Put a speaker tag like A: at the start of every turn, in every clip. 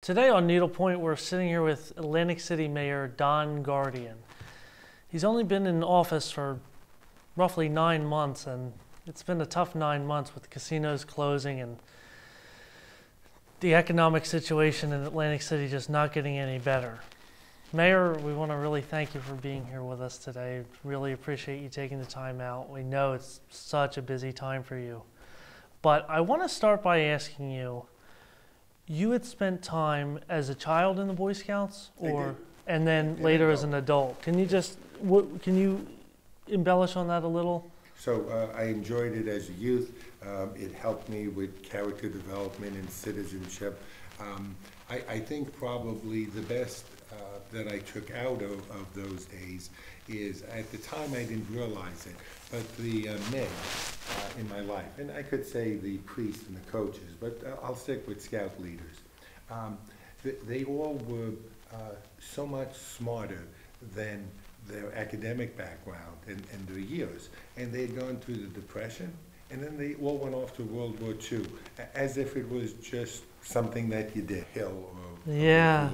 A: Today on NeedlePoint, we're sitting here with Atlantic City Mayor Don Guardian. He's only been in office for roughly 9 months, and it's been a tough 9 months with casinos closing and the economic situation in Atlantic City just not getting any better. Mayor, we want to really thank you for being here with us today. Really appreciate you taking the time out. We know it's such a busy time for you. But I want to start by asking you, you had spent time as a child in the Boy Scouts, and then later as an adult. Can you embellish on that a little?
B: So I enjoyed it as a youth. It helped me with character development and citizenship. I think probably the best that I took out of those days is, at the time I didn't realize it, but the men in my life, and I could say the priests and the coaches, but I'll stick with Scout leaders. They all were so much smarter than their academic background and their years. And they had gone through the Depression, and then they all went off to World War II, as if it was just something that you did, hill or
A: yeah.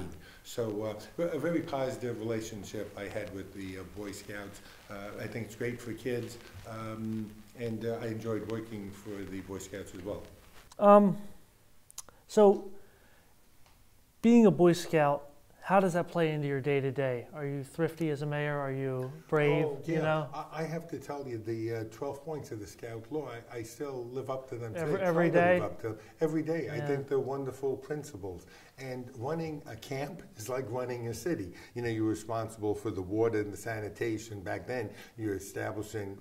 B: So a very positive relationship I had with the Boy Scouts. I think it's great for kids, and I enjoyed working for the Boy Scouts as well.
A: So being a Boy Scout, how does that play into your day-to-day? Are you thrifty as a mayor? Are you brave?
B: Oh, yeah.
A: You know?
B: I have to tell you, the 12 points of the Scout Law, I still live up to them today.
A: Every day?
B: Every day.
A: Yeah.
B: I think they're wonderful principles. And running a camp is like running a city. You know, you're responsible for the water and the sanitation. Back then, you're establishing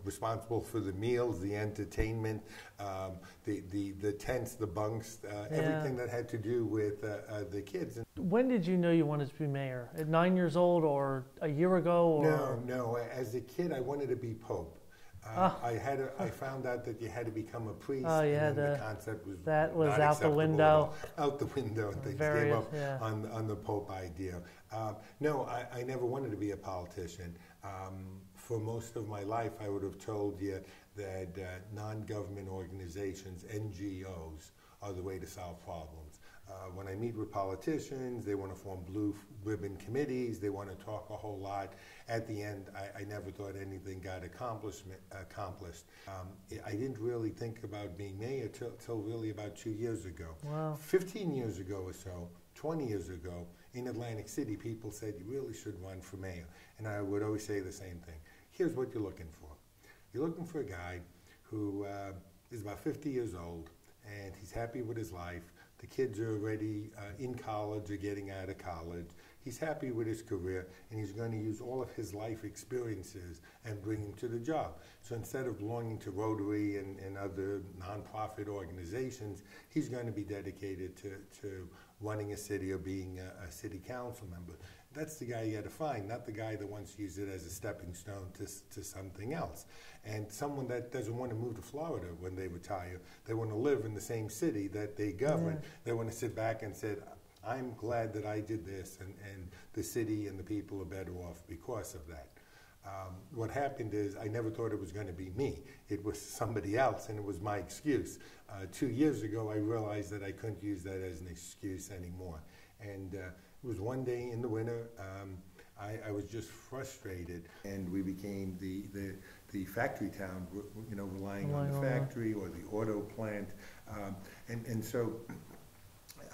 B: responsible for the meals, the entertainment, the tents, the bunks, everything that had to do with the kids.
A: When did you know you wanted to be mayor? At 9 years old, or a year ago? Or?
B: No. As a kid, I wanted to be Pope. I found out that you had to become a priest.
A: Oh yeah,
B: and the concept was
A: not out the window.
B: Out the window, and things gave up on the Pope idea. No, I never wanted to be a politician. For most of my life, I would have told you that non-government organizations, NGOs, are the way to solve problems. When I meet with politicians, they want to form blue ribbon committees, they want to talk a whole lot. At the end, I never thought anything got accomplished. I didn't really think about being mayor till really about 2 years ago.
A: Wow.
B: 15 years ago or so, 20 years ago, in Atlantic City, people said you really should run for mayor. And I would always say the same thing. Here's what you're looking for. You're looking for a guy who is about 50 years old, and he's happy with his life. The kids are already in college or getting out of college. He's happy with his career, and he's going to use all of his life experiences and bring them to the job. So instead of belonging to Rotary and other nonprofit organizations, he's going to be dedicated to running a city or being a city council member. That's the guy you got to find, not the guy that wants to use it as a stepping stone to something else. And someone that doesn't want to move to Florida when they retire. They want to live in the same city that they govern. Yeah. They want to sit back and say, I'm glad that I did this, and the city and the people are better off because of that. What happened is I never thought it was going to be me. It was somebody else, and it was my excuse. 2 years ago, I realized that I couldn't use that as an excuse anymore. And it was one day in the winter. I was just frustrated, and we became the factory town, you know, relying on the factory or the auto plant. And so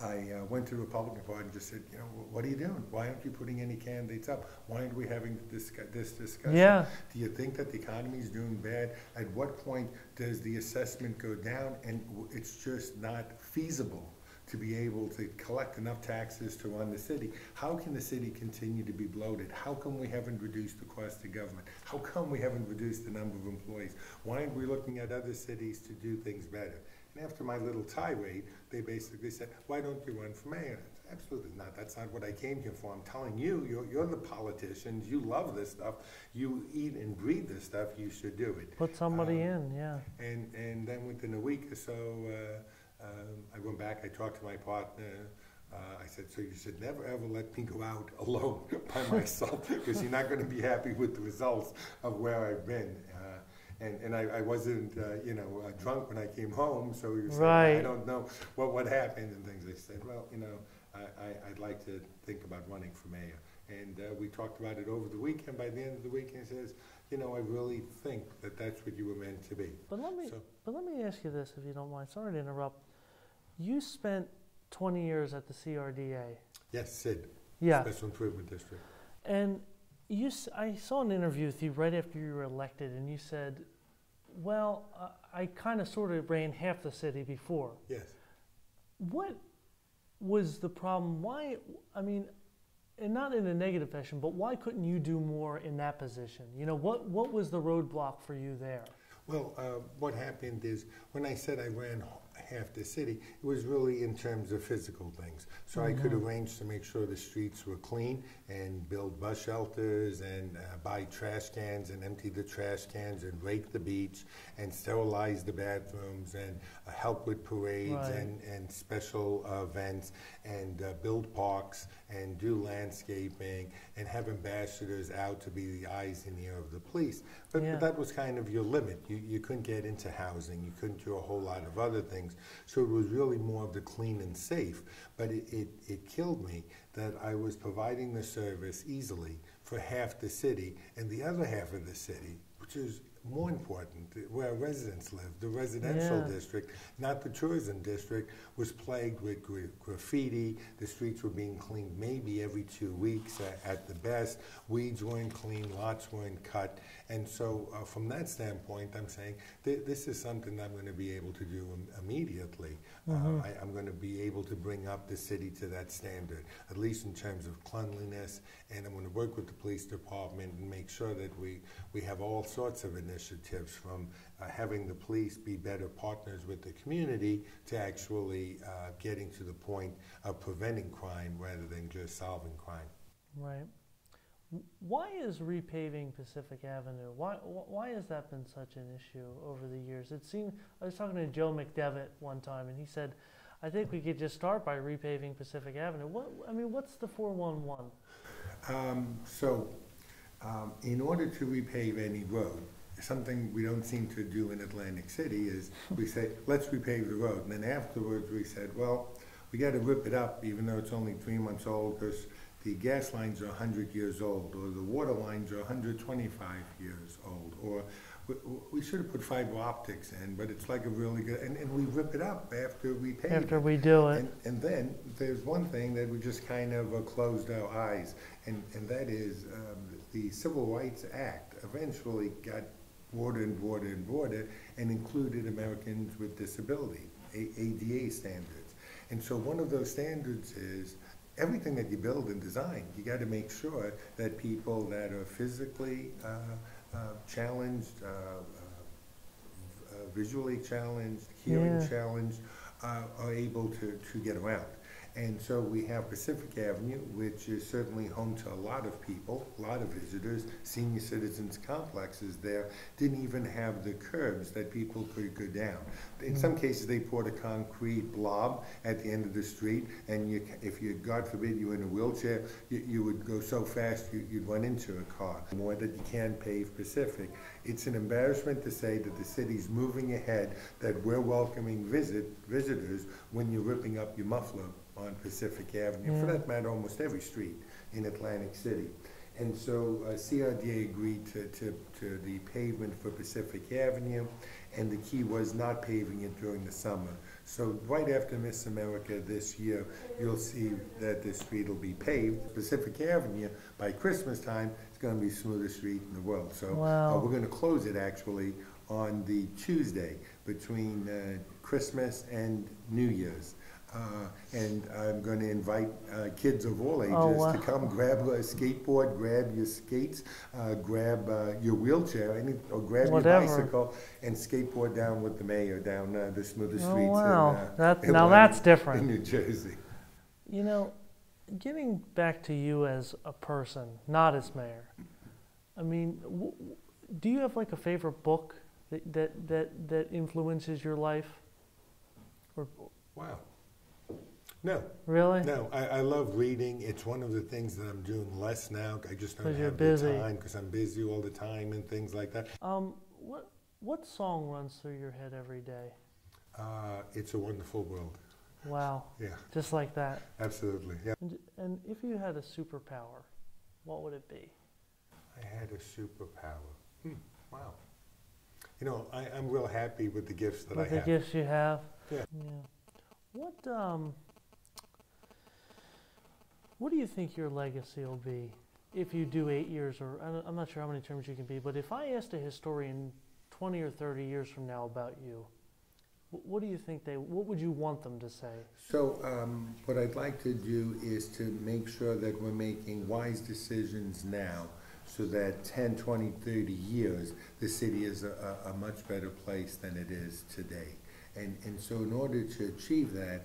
B: I went to the Republican Party and just said, you know, what are you doing? Why aren't you putting any candidates up? Why aren't we having this discussion?
A: Yeah.
B: Do you think that the economy is doing bad? At what point does the assessment go down? And it's just not feasible to be able to collect enough taxes to run the city. How can the city continue to be bloated? How come we haven't reduced the cost of government? How come we haven't reduced the number of employees? Why aren't we looking at other cities to do things better? And after my little tirade, they basically said, why don't you run for mayor? Absolutely not. That's not what I came here for. I'm telling you, you're the politicians. You love this stuff. You eat and breathe this stuff. You should do it.
A: Put somebody in, yeah.
B: And then within a week or so, I went back, I talked to my partner. I said, so you should never ever let me go out alone by myself, because you're not going to be happy with the results of where I've been. And I wasn't, drunk when I came home, so he was
A: Right.
B: saying, I don't know what happened and things. I said, well, I'd like to think about running for mayor. And we talked about it over the weekend. By the end of the weekend, he says, I really think that that's what you were meant to be.
A: But let me ask you this, if you don't mind. Sorry to interrupt. You spent 20 years at the CRDA.
B: Yes, SID.
A: Yeah.
B: Special Improvement District.
A: And I saw an interview with you right after you were elected, and you said, well, I kind of sort of ran half the city before.
B: Yes.
A: What was the problem? Why, and not in a negative fashion, but why couldn't you do more in that position? What was the roadblock for you there?
B: Well, what happened is when I said I ran half the city, it was really in terms of physical things. So I could arrange to make sure the streets were clean and build bus shelters and buy trash cans and empty the trash cans and rake the beach and sterilize the bathrooms and help with parades and special events and build parks and do landscaping and have ambassadors out to be the eyes and ear of the police. But that was kind of your limit. You couldn't get into housing. You couldn't do a whole lot of other things. So it was really more of the clean and safe. But it killed me that I was providing the service easily for half the city, and the other half of the city, which is more important, where residents live, the residential district, not the tourism district, was plagued with graffiti. The streets were being cleaned maybe every 2 weeks at the best. Weeds weren't clean, lots weren't cut. And so from that standpoint, I'm saying this is something I'm going to be able to do immediately. I'm going to be able to bring up the city to that standard, at least in terms of cleanliness, and I'm going to work with the police department and make sure that we have all sorts of initiatives, from having the police be better partners with the community to actually getting to the point of preventing crime rather than just solving crime.
A: Right. Why is repaving Pacific Avenue? Why has that been such an issue over the years? It seemed, I was talking to Joe McDevitt one time, and he said, I think we could just start by repaving Pacific Avenue. What's the 411?
B: In order to repave any road, something we don't seem to do in Atlantic City is we say, let's repave the road. And then afterwards we said, well, we got to rip it up even though it's only 3 months old, because the gas lines are 100 years old, or the water lines are 125 years old, or we should have put fiber optics in, but it's like a really good, and we rip it up after we pave
A: After we do it.
B: And then there's one thing that we just kind of closed our eyes, and that is the Civil Rights Act eventually got broader and broader and broader and included Americans with disability, ADA standards. And so one of those standards is everything that you build and design, you got to make sure that people that are physically challenged, visually challenged, hearing challenged, are able to get around. And so we have Pacific Avenue, which is certainly home to a lot of people, a lot of visitors. Senior Citizens complexes there didn't even have the curbs that people could go down. In some cases, they poured a concrete blob at the end of the street, and if you, God forbid, you were in a wheelchair, you would go so fast you'd run into a car. More that you can't pave Pacific. It's an embarrassment to say that the city's moving ahead, that we're welcoming visitors when you're ripping up your muffler on Pacific Avenue, for that matter, almost every street in Atlantic City. And so CRDA agreed to the pavement for Pacific Avenue, and the key was not paving it during the summer. So right after Miss America this year, you'll see that the street will be paved. Pacific Avenue, by Christmas time, it's going to be the smoothest street in the world. So we're going to close it actually on the Tuesday between Christmas and New Year's. And I'm going to invite kids of all ages to come grab a skateboard, grab your skates, grab your wheelchair, or grab your bicycle and skateboard down with the mayor down the smoothest streets
A: now that's different.
B: In New Jersey.
A: You know, getting back to you as a person, not as mayor, I mean, do you have like a favorite book that influences your life?
B: Wow. No.
A: Really?
B: No, I love reading. It's one of the things that I'm doing less now. I just don't have
A: busy.
B: the time because I'm busy all the time and things like that.
A: What song runs through your head every day?
B: It's a Wonderful World.
A: Wow.
B: Yeah,
A: Just like that.
B: absolutely. Yeah.
A: And if you had a superpower, what would it be?
B: I had a superpower. Wow. You know, I'm real happy with the gifts that I
A: With the
B: have.
A: gifts you have?
B: Yeah.
A: What do you think your legacy will be if you do 8 years, or I'm not sure how many terms you can be, but if I asked a historian 20 or 30 years from now about you, what do you think what would you want them to say?
B: So what I'd like to do is to make sure that we're making wise decisions now so that 10, 20, 30 years, the city is a much better place than it is today. And so in order to achieve that,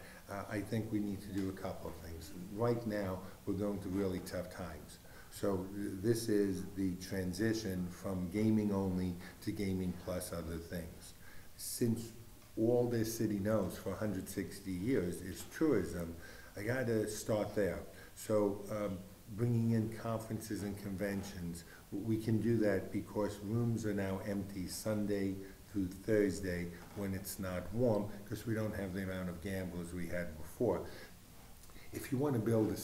B: I think we need to do a couple of things. Right now, we're going through really tough times. So this is the transition from gaming only to gaming plus other things. Since all this city knows for 160 years is tourism, I got to start there. So bringing in conferences and conventions, we can do that because rooms are now empty Sunday through Thursday when it's not warm, because we don't have the amount of gamblers we had before. If you want to build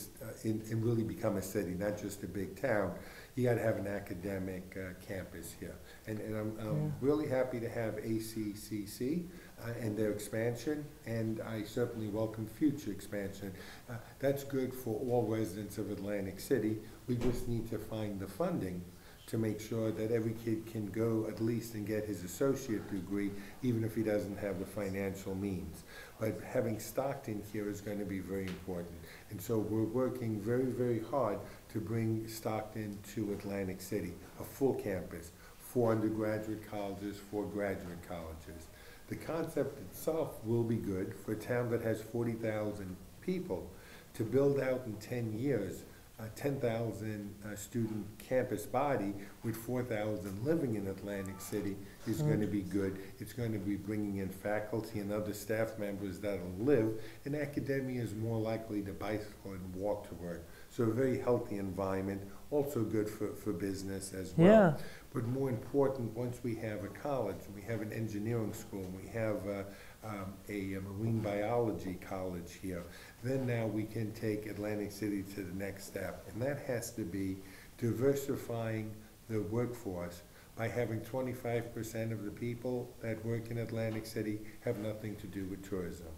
B: and really become a city, not just a big town, you got to have an academic campus here. And I'm really happy to have ACCC and their expansion, and I certainly welcome future expansion. That's good for all residents of Atlantic City. We just need to find the funding to make sure that every kid can go at least and get his associate degree, even if he doesn't have the financial means. But having Stockton here is going to be very important. And so we're working very, very hard to bring Stockton to Atlantic City, a full campus, 4 undergraduate colleges, 4 graduate colleges. The concept itself will be good for a town that has 40,000 people. To build out in 10 years, a 10,000 student campus body with 4,000 living in Atlantic City is going to be good. It's going to be bringing in faculty and other staff members that'll live, and academia is more likely to bicycle and walk to work. So a very healthy environment, also good for business as well.
A: Yeah.
B: But more important, once we have a college, we have an engineering school, we have a marine biology college here, then now we can take Atlantic City to the next step. And that has to be diversifying the workforce by having 25% of the people that work in Atlantic City have nothing to do with tourism.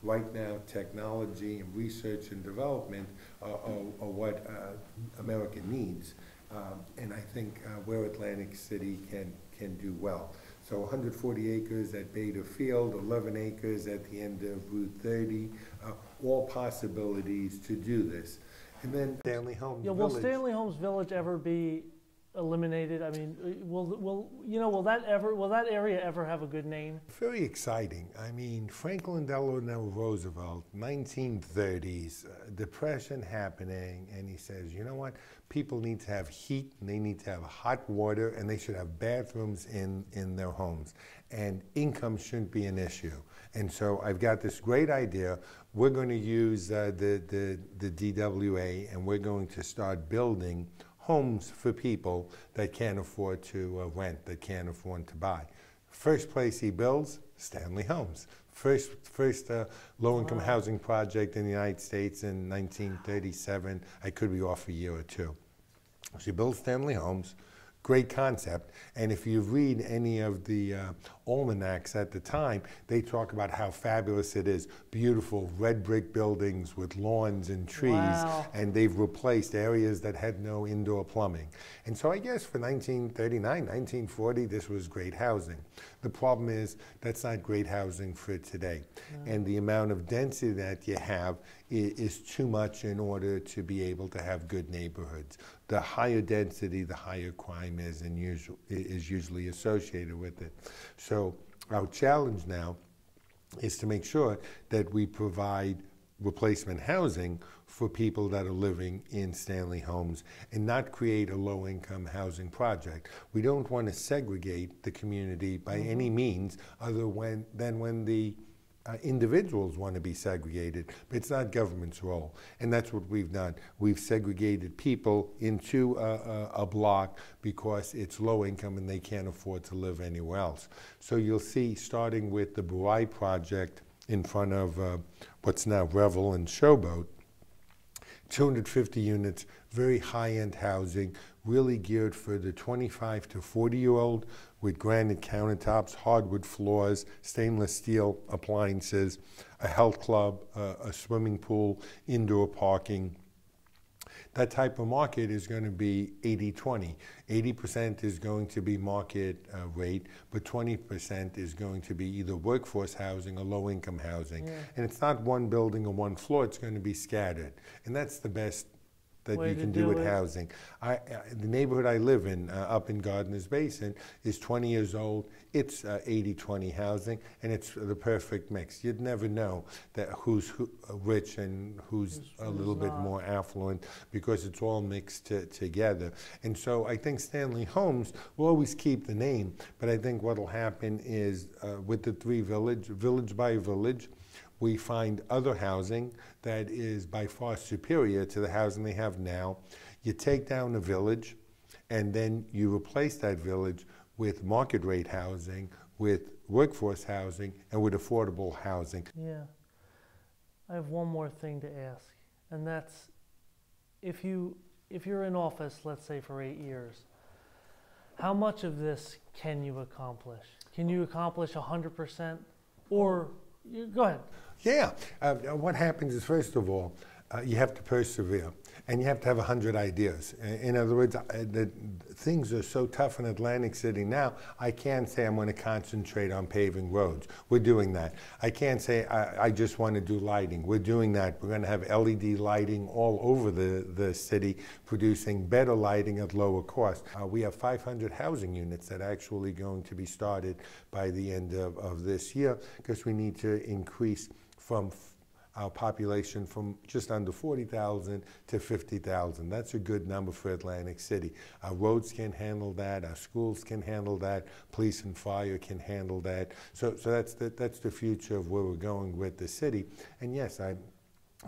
B: Right now, technology and research and development are what America needs. And I think where Atlantic City can do well. So 140 acres at Bader Field, 11 acres at the end of Route 30, all possibilities to do this. And then Stanley Homes Village.
A: Will Stanley Homes Village ever be eliminated? I mean, will that area ever have a good name?
B: Very exciting. I mean, Franklin Delano Roosevelt, 1930s, depression happening, and he says, you know what? People need to have heat, and they need to have hot water, and they should have bathrooms in their homes. And income shouldn't be an issue. And so I've got this great idea. We're going to use the DWA, and we're going to start building homes for people that can't afford to rent, that can't afford to buy. First place he builds, Stanley Homes. First low-income housing project in the United States in 1937. I could be off a year or two. So he built Stanley Homes. Great concept, and if you read any of the almanacs at the time, they talk about how fabulous it is. Beautiful red brick buildings with lawns and trees, and they've replaced areas that had no indoor plumbing. And so I guess for 1939, 1940, this was great housing. The problem is that's not great housing for today. And the amount of density that you have is too much in order to be able to have good neighborhoods. The higher density, the higher crime is, and is usually associated with it. So our challenge now is to make sure that we provide replacement housing for people that are living in Stanley Homes and not create a low-income housing project. We don't want to segregate the community by any means other than when the individuals want to be segregated, but it's not government's role. And that's what we've done. We've segregated people into a block because it's low income and they can't afford to live anywhere else. So you'll see, starting with the Burai project in front of what's now Revel and Showboat, 250 units, very high-end housing, really geared for the 25 to 40-year-old, with granite countertops, hardwood floors, stainless steel appliances, a health club, a swimming pool, indoor parking. That type of market is going to be 80-20. 80% is going to be market rate, but 20% is going to be either workforce housing or low-income housing. Yeah. And it's not one building or one floor, it's going to be scattered. And that's the best that you can do with housing. The neighborhood I live in, up in Gardeners Basin, is 20 years old. It's 80-20 housing, and it's the perfect mix. You'd never know that who's rich and who's a little bit more affluent, because it's all mixed together. And so I think Stanley Homes will always keep the name, but I think what will happen is with the three village by village, we find other housing that is by far superior to the housing they have now. You take down a village, and then you replace that village with market rate housing, with workforce housing, and with affordable housing.
A: Yeah. I have one more thing to ask, and that's if you're in office, let's say for 8 years, how much of this can you accomplish? Can you accomplish 100%? Or go ahead.
B: Yeah. What happens is, first of all, you have to persevere, and you have to have 100 ideas. In other words, things are so tough in Atlantic City now, I can't say I'm going to concentrate on paving roads. We're doing that. I can't say I just want to do lighting. We're doing that. We're going to have LED lighting all over the city, producing better lighting at lower cost. We have 500 housing units that are actually going to be started by the end of this year, because we need to increase from our population from just under 40,000 to 50,000. That's a good number for Atlantic City. Our roads can handle that, our schools can handle that, police and fire can handle that. So that's the future of where we're going with the city. And yes, I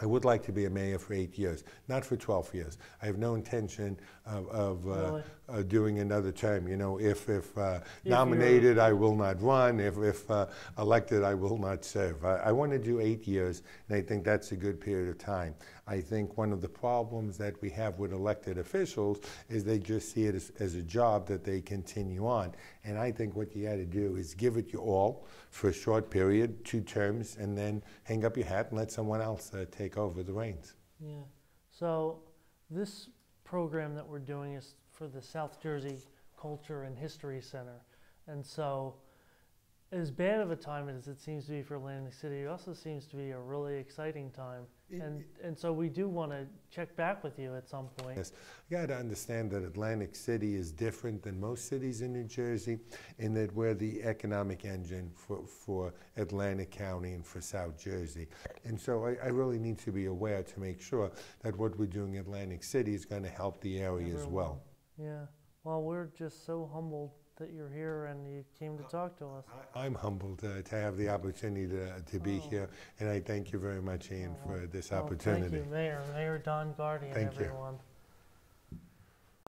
B: would like to be a mayor for 8 years, not for 12 years. I have no intention of doing another term. You know, if nominated, I will not run. If elected, I will not serve. I want to do 8 years, and I think that's a good period of time. I think one of the problems that we have with elected officials is they just see it as a job that they continue on. And I think what you got to do is give it your all for a short period, 2 terms, and then hang up your hat and let someone else take over the reins.
A: Yeah. So this program that we're doing is for the South Jersey Culture and History Center. And so as bad of a time as it seems to be for Atlantic City, it also seems to be a really exciting time. And so we do want to check back with you at some point.
B: Yes, you got to understand that Atlantic City is different than most cities in New Jersey, in that we're the economic engine for Atlantic County and for South Jersey. And so I really need to be aware to make sure that what we're doing in Atlantic City is going to help the area as well.
A: Yeah. Well, we're just so humbled that you're here and you came to talk to us.
B: I'm humbled to have the opportunity to be here, and I thank you very much, Ian, for this opportunity.
A: Thank you, Mayor Don Guardian, everyone.